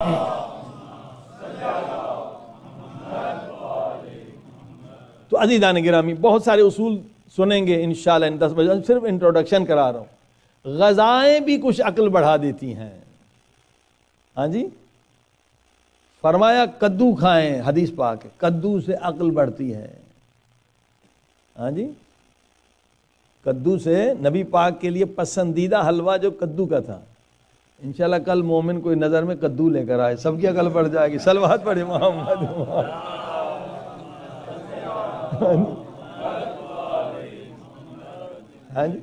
تو عزیزان گرامی بہت سارے اصول سنیں گے انشاءاللہ ان 10 بجے. صرف انٹروڈکشن کرا رہا ہوں. غذائیں بھی کچھ عقل بڑھا دیتی ہیں. ہاں جی، فرمایا کدو کھائیں، حدیث پاک ہے، کدو سے عقل بڑھتی ہے. ہاں جی، کدو سے نبی پاک کے لیے پسندیدہ حلوہ جو کدو کا تھا. انشاءاللہ کل مومن کوئی نظر میں کدو لے کر آئے، سب کی عقل بڑھ جائے گی. صلوات پڑھے محمد. ہاں جی،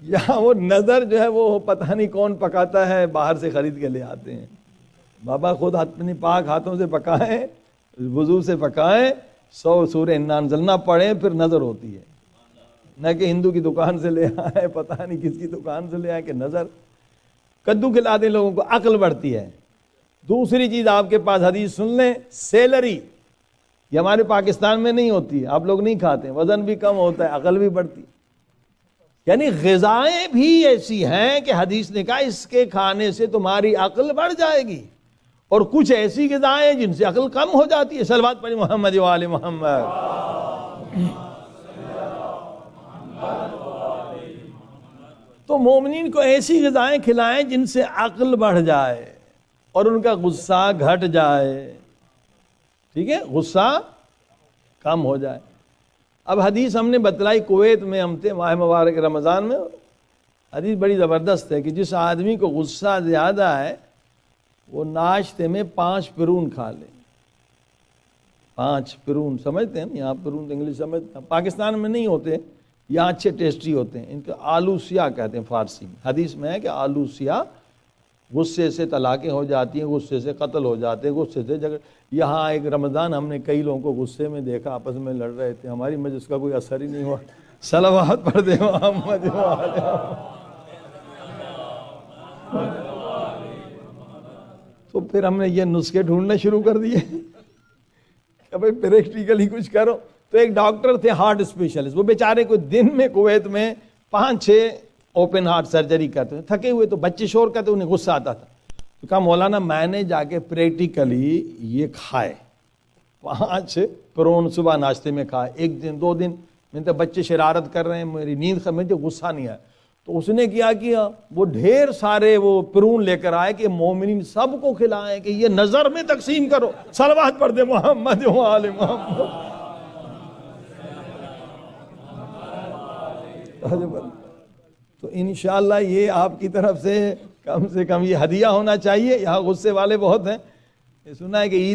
یہاں وہ نظر جو ہے وہ پتہ نہیں کون پکاتا ہے، باہر سے خرید کے لے آتے ہیں. بابا خود اپنی پاک ہاتھوں سے پکائیں، وضو سے پکائیں، 100 سورہ انا انزلنا پڑھیں، پھر نظر ہوتی ہے. نہ کہ ہندو کی دکان سے لے آئے، پتہ نہیں کس کی دکان سے لے آئے کہ نظر. کدو کھلا دیں لوگوں کو، عقل بڑھتی ہے. دوسری چیز آپ کے پاس حدیث سن لیں، سیلری. یہ ہمارے پاکستان میں نہیں ہوتی ہے، آپ لوگ نہیں کھاتے، وزن بھی کم ہوتا ہے، عقل بھی بڑھتی. یعنی غذائیں بھی ایسی ہیں کہ حدیث نے کہا اس کے کھانے سے تمہاری عقل بڑھ جائے گی، اور کچھ ایسی غذائیں جن سے عقل کم ہو جاتی ہے. صلوات پڑھیں محمد و آل محمد. تو مومنین کو ایسی غذائیں کھلائیں جن سے عقل بڑھ جائے اور ان کا غصہ گھٹ جائے. ٹھیک ہے، غصہ کم ہو جائے. اب حدیث ہم نے بتلائی، کویت میں ہم تھے ماہ مبارک رمضان میں. حدیث بڑی زبردست ہے کہ جس آدمی کو غصہ زیادہ ہے وہ ناشتے میں 5 پرون کھا لے. 5 پرون سمجھتے ہیں یہاں، پرون انگلش سمجھتے ہیں، پاکستان میں نہیں ہوتے، یہاں اچھے ٹیسٹی ہوتے ہیں. ان کو آلو سیاہ کہتے ہیں فارسی میں. حدیث میں ہے کہ آلو سیاہ غصے سے طلاقیں ہو جاتی ہیں، غصے سے قتل ہو جاتے ہیں، غصے سے جھگڑ. یہاں ایک رمضان ہم نے کئی لوگوں کو غصے میں دیکھا، آپس میں لڑ رہے تھے، ہماری مجلس کا کوئی اثر ہی نہیں ہوا. صلوات پڑھ دے محمد. تو پھر ہم نے یہ نسخے ڈھونڈنے شروع کر دیے کہ بھائی پریکٹیکلی کچھ کرو. تو ایک ڈاکٹر تھے ہارٹ اسپیشلسٹ، وہ بیچارے کو دن میں کویت میں 5-6 اوپن ہارٹ سرجری کرتے تھے. تھکے ہوئے تو بچے شور کرتے، انہیں غصہ آتا تھا. تو کہا مولانا میں نے جا کے پریکٹیکلی یہ کھائے، 5 پرون صبح ناشتے میں کھائے. 1 دن 2 دن میں تو بچے شرارت کر رہے ہیں، میری نیند خراب، مجھے غصہ نہیں آیا. تو اس نے کیا وہ ڈھیر سارے وہ پرون لے کر آئے کہ مومنین سب کو کھلائیں کہ یہ نظر میں تقسیم کرو. صلوات پڑھ دے محمد و آل محمد. تو انشاءاللہ یہ آپ کی طرف سے کم یہ ہدیہ ہونا چاہیے. یہاں غصے والے بہت ہیں. یہ سنا ہے کہ عید